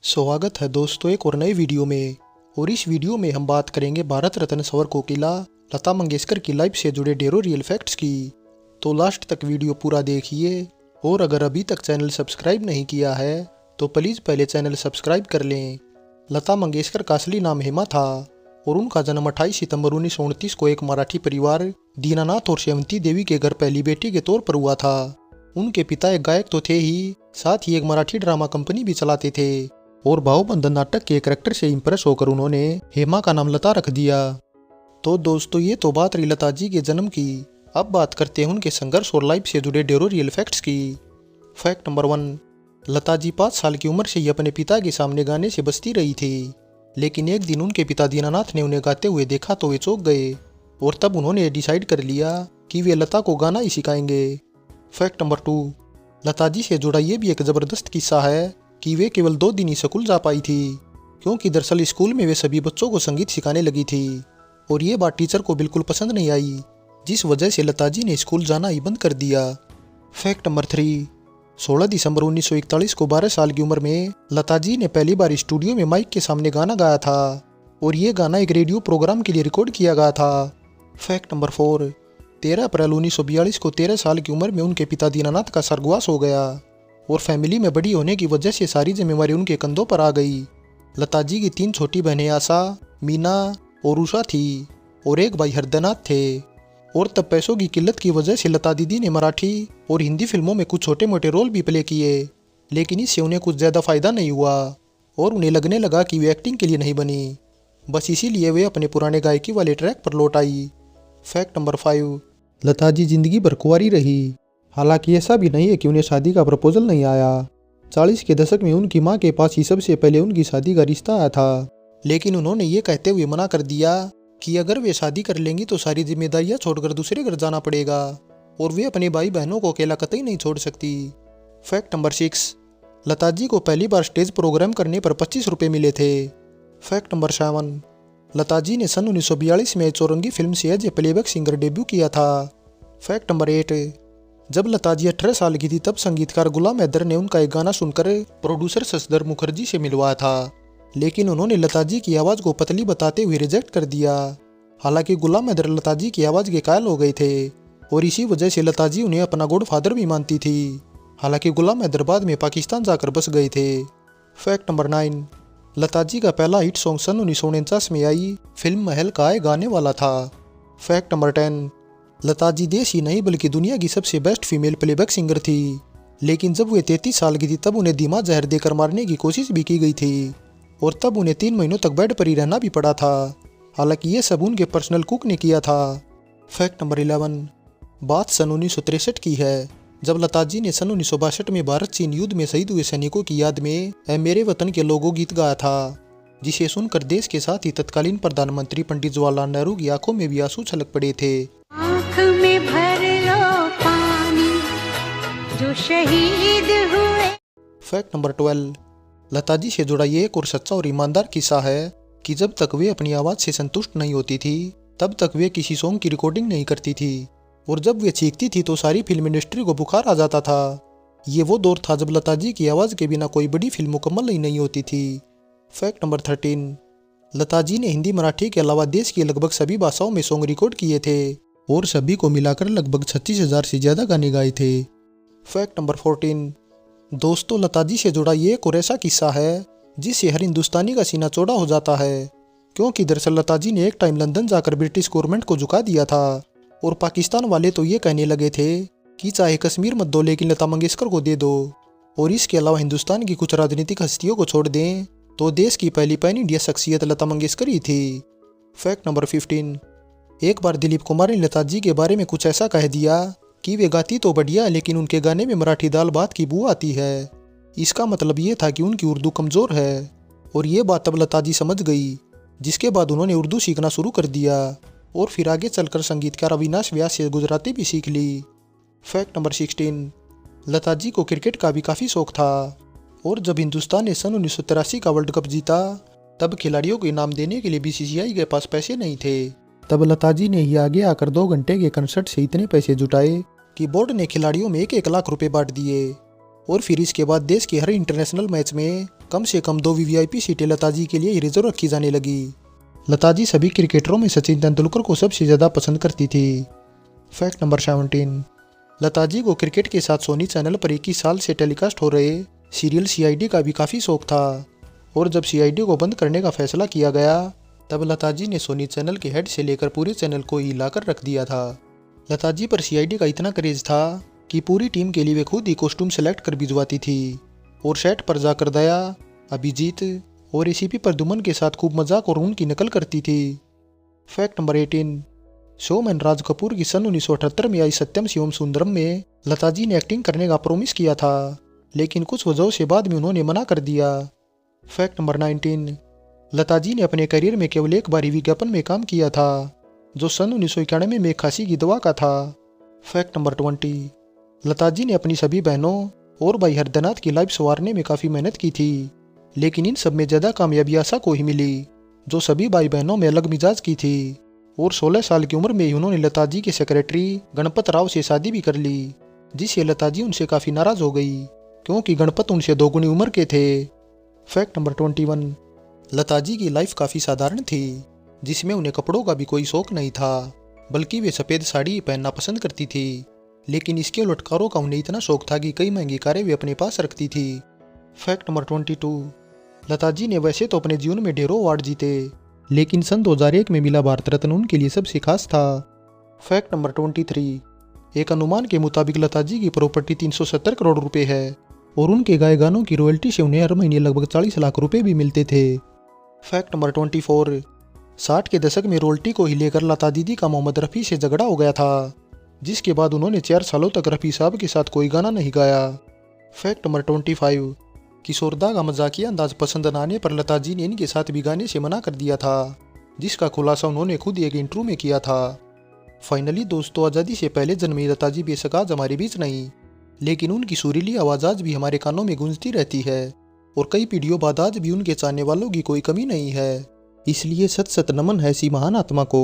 स्वागत है दोस्तों एक और नए वीडियो में। और इस वीडियो में हम बात करेंगे भारत रत्न स्वर कोकिला लता मंगेशकर की लाइफ से जुड़े ढेरों रियल फैक्ट्स की। तो लास्ट तक वीडियो पूरा देखिए। और अगर अभी तक चैनल सब्सक्राइब नहीं किया है तो प्लीज़ पहले चैनल सब्सक्राइब कर लें। लता मंगेशकर का असली नाम हेमा था और उनका जन्म 28 सितंबर 1929 को एक मराठी परिवार दीनानाथ और सेवंती देवी के घर पहली बेटी के तौर पर हुआ था। उनके पिता एक गायक तो थे ही, साथ ही एक मराठी ड्रामा कंपनी भी चलाते थे और भावबंधन नाटक के कैरेक्टर से इंप्रेस होकर उन्होंने हेमा का नाम लता रख दिया। तो दोस्तों ये तो बात रही लता जी के जन्म की। अब बात करते हैं उनके संघर्ष और लाइफ से जुड़े ढेरों रियल फैक्ट्स की। फैक्ट नंबर 1, लता जी 5 साल की उम्र से ही अपने पिता के सामने गाने से बजती रही थी, लेकिन एक दिन उनके पिता दीनानाथ ने उन्हें गाते हुए देखा तो वे चौंक गए और तब उन्होंने डिसाइड कर लिया कि वे लता को गाना ही सिखाएंगे। फैक्ट नंबर 2, लता जी से जुड़ा ये भी एक ज़बरदस्त किस्सा है कि वे केवल 2 दिन ही स्कूल जा पाई थी, क्योंकि दरअसल स्कूल में वे सभी बच्चों को संगीत सिखाने लगी थी और ये बात टीचर को बिल्कुल पसंद नहीं आई, जिस वजह से लता जी ने स्कूल जाना ही बंद कर दिया। फैक्ट नंबर 3, 16 दिसंबर 1941 को 12 साल की उम्र में लता जी ने पहली बार स्टूडियो में माइक के सामने गाना गाया था और ये गाना एक रेडियो प्रोग्राम के लिए रिकॉर्ड किया गया था। फैक्ट नंबर 4, 13 अप्रैल 1942 को 13 साल की उम्र में उनके पिता दीनानाथ का स्वर्गवास हो गया और फैमिली में बड़ी होने की वजह से सारी जिम्मेवारी उनके कंधों पर आ गई। लता जी की 3 छोटी बहनें आशा, मीना और उषा थी और एक भाई हरदनाथ थे। और तब पैसों की किल्लत की वजह से लता दीदी ने मराठी और हिंदी फिल्मों में कुछ छोटे मोटे रोल भी प्ले किए, लेकिन इससे उन्हें कुछ ज़्यादा फायदा नहीं हुआ और उन्हें लगने लगा कि वे एक्टिंग के लिए नहीं बनी, बस इसीलिए वे अपने पुराने गायकी वाले ट्रैक पर लौट आई। फैक्ट नंबर 5, लता जी जिंदगी भर कुंवारी रही। हालांकि ऐसा भी नहीं है कि उन्हें शादी का प्रपोजल नहीं आया। 40 के दशक में उनकी मां के पास ही सबसे पहले उनकी शादी का रिश्ता आया था, लेकिन उन्होंने ये कहते हुए मना कर दिया कि अगर वे शादी कर लेंगी तो सारी जिम्मेदारियां छोड़कर दूसरे घर जाना पड़ेगा और वे अपने भाई बहनों को अकेला कतई नहीं छोड़ सकती। फैक्ट नंबर 6, लता जी को पहली बार स्टेज प्रोग्राम करने पर 25 रुपये मिले थे। फैक्ट नंबर 7, लता जी ने सन 1942 में चौरंगी फिल्म से as a playback singer debut किया था। फैक्ट नंबर 8, जब लता जी 18 साल की थी तब संगीतकार गुलाम हैदर ने उनका एक गाना सुनकर प्रोड्यूसर शशधर मुखर्जी से मिलवाया था, लेकिन उन्होंने लता जी की आवाज़ को पतली बताते हुए रिजेक्ट कर दिया। हालांकि गुलाम हैदर लता जी की आवाज़ के कायल हो गए थे और इसी वजह से लता जी उन्हें अपना गॉड फादर भी मानती थी। हालांकि गुलाम हैदर बाद में पाकिस्तान जाकर बस गए थे। फैक्ट नंबर 9, लता जी का पहला हिट सॉन्ग सन 1949 में आई फिल्म महल का आए गाने वाला था। फैक्ट नंबर 10, लता जी देश ही नहीं बल्कि दुनिया की सबसे बेस्ट फीमेल प्लेबैक सिंगर थी, लेकिन जब वे 33 साल की थी तब उन्हें धीमा जहर देकर मारने की कोशिश भी की गई थी और तब उन्हें 3 महीनों तक बेड पर ही रहना भी पड़ा था। हालांकि ये सब उनके पर्सनल कुक ने किया था। फैक्ट नंबर 11, बात सन 1963 की है, जब लता जी ने सन 1962 में भारत चीन युद्ध में शहीद हुए सैनिकों की याद में ऐ मेरे वतन के लोगों गीत गाया था, जिसे सुनकर देश के साथ ही तत्कालीन प्रधानमंत्री पंडित जवाहरलाल नेहरू की आंखों में भी आंसू छलक पड़े थे। आँख में भर लो पानी जो शहीद हुए। फैक्ट नंबर 12, लता जी से जुड़ा ये एक और सच्चा और ईमानदार किस्सा है कि जब तक वे अपनी आवाज़ से संतुष्ट नहीं होती थी तब तक वे किसी सॉन्ग की रिकॉर्डिंग नहीं करती थी और जब वे चीखती थी तो सारी फिल्म इंडस्ट्री को बुखार आ जाता था। ये वो दौर था जब लता जी की आवाज़ के बिना कोई बड़ी फिल्म मुकम्मल ही नहीं होती थी। फैक्ट नंबर 13, लता जी ने हिंदी मराठी के अलावा देश की लगभग सभी भाषाओं में सॉन्ग रिकॉर्ड किए थे और सभी को मिलाकर लगभग 36,000 से ज़्यादा गाने गाए थे। फैक्ट नंबर 14, दोस्तों लता जी से जुड़ा ये एक और ऐसा किस्सा है जिससे हर हिंदुस्तानी का सीना चौड़ा हो जाता है, क्योंकि दरअसल लता जी ने एक टाइम लंदन जाकर ब्रिटिश गवर्नमेंट को झुका दिया था और पाकिस्तान वाले तो ये कहने लगे थे कि चाहे कश्मीर मत दो लेकिन लता मंगेशकर को दे दो। और इसके अलावा हिंदुस्तान की कुछ राजनीतिक हस्तियों को छोड़ दें तो देश की पहली पैन इंडिया शख्सियत लता मंगेशकर ही थी। फैक्ट नंबर 15, एक बार दिलीप कुमार ने लता जी के बारे में कुछ ऐसा कह दिया कि वे गाती तो बढ़िया लेकिन उनके गाने में मराठी दाल भात की बू आती है। इसका मतलब ये था कि उनकी उर्दू कमज़ोर है और ये बात अब लता जी समझ गई, जिसके बाद उन्होंने उर्दू सीखना शुरू कर दिया और फिर आगे चलकर संगीतकार अविनाश व्यास से गुजराती भी सीख ली। फैक्ट नंबर 16, लता जी को क्रिकेट का भी काफ़ी शौक था और जब हिंदुस्तान ने सन 1983 का वर्ल्ड कप जीता तब खिलाड़ियों को इनाम देने के लिए बीसीसीआई के पास पैसे नहीं थे। तब लता जी ने ही आगे आकर 2 घंटे के कंसर्ट से इतने पैसे जुटाए कि बोर्ड ने खिलाड़ियों में 1-1 लाख रुपए बांट दिए और फिर इसके बाद देश के हर इंटरनेशनल मैच में कम से कम 2 वीवीआईपी सीटें लता जी के लिए रिजर्व रखी जाने लगी। लता जी सभी क्रिकेटरों में सचिन तेंदुलकर को सबसे ज़्यादा पसंद करती थी। फैक्ट नंबर 17, लता जी को क्रिकेट के साथ सोनी चैनल पर 21 साल से टेलीकास्ट हो रहे सीरियल सीआईडी का भी काफ़ी शौक था, और जब सीआईडी को बंद करने का फैसला किया गया तब लता जी ने सोनी चैनल के हेड से लेकर पूरे चैनल को हिलाकर रख दिया था। लता जी पर सीआईडी का इतना क्रेज था कि पूरी टीम के लिए वे खुद ही कॉस्ट्यूम सेलेक्ट कर भिजवाती थी और सेट पर जाकर दया, अभिजीत और एसीपी प्रद्युमन के साथ खूब मजाक और उनकी नकल करती थी। Fact number 18, showman Raj Kapoor की सन 1978 में आई सत्यम शिवम सुंदरम में लता जी ने एक्टिंग करने का प्रॉमिस किया था, लेकिन कुछ वजहों से बाद में उन्होंने मना कर दिया। फैक्ट नंबर 19, लता जी ने अपने करियर में केवल एक बार ही विज्ञापन में काम किया था, जो सन 1991 में खांसी की दवा का था। फैक्ट नंबर 20, लता जी ने अपनी सभी बहनों और भाई हरदनाथ की लाइफ संवारने में काफ़ी मेहनत की थी, लेकिन इन सब में ज़्यादा कामयाबी आशा को ही मिली, जो सभी भाई बहनों में अलग मिजाज की थी। और 16 साल की उम्र में ही उन्होंने लता जी के सेक्रेटरी गणपत राव से शादी भी कर ली, जिससे लता जी उनसे काफ़ी नाराज़ हो गई, क्योंकि गणपत उनसे 2 गुनी उम्र के थे। फैक्ट नंबर 21, लता जी की लाइफ काफ़ी साधारण थी, जिसमें उन्हें कपड़ों का भी कोई शौक नहीं था, बल्कि वे सफ़ेद साड़ी पहनना पसंद करती थी। लेकिन इसके उलट कारों का उन्हें इतना शौक था कि कई महंगी कारें वे अपने पास रखती थी। फैक्ट नंबर 22, लता जी ने वैसे तो अपने जीवन में ढेरों अवार्ड जीते, लेकिन सन 2001 में मिला भारत रत्न उनके लिए सबसे खास था। फैक्ट नंबर 23, एक अनुमान के मुताबिक लता जी की प्रॉपर्टी 370 करोड़ रुपए है, और उनके गाए गानों की रॉयल्टी से उन्हें हर महीने लगभग 40 लाख रुपए भी मिलते थे। फैक्ट नंबर 24, 60 के दशक में रॉयल्टी को ही लेकर लता दीदी का मोहम्मद रफ़ी से झगड़ा हो गया था, जिसके बाद उन्होंने 4 सालों तक रफ़ी साहब के साथ कोई गाना नहीं गाया। फैक्ट नंबर 25, किशोर दा का मजाकिया अंदाज पसंद न आने पर लता जी ने इनके साथ भी गाने से मना कर दिया था, जिसका खुलासा उन्होंने खुद एक इंटरव्यू में किया था। फाइनली दोस्तों, आज़ादी से पहले जन्मी लता जी बेशक आज हमारे बीच नहीं, लेकिन उनकी सुरीली आवाज़ आज भी हमारे कानों में गूंजती रहती है, और कई पीढ़ियों बाद आज भी उनके चाहने वालों की कोई कमी नहीं है। इसलिए सत सत नमन है ऐसी महान आत्मा को।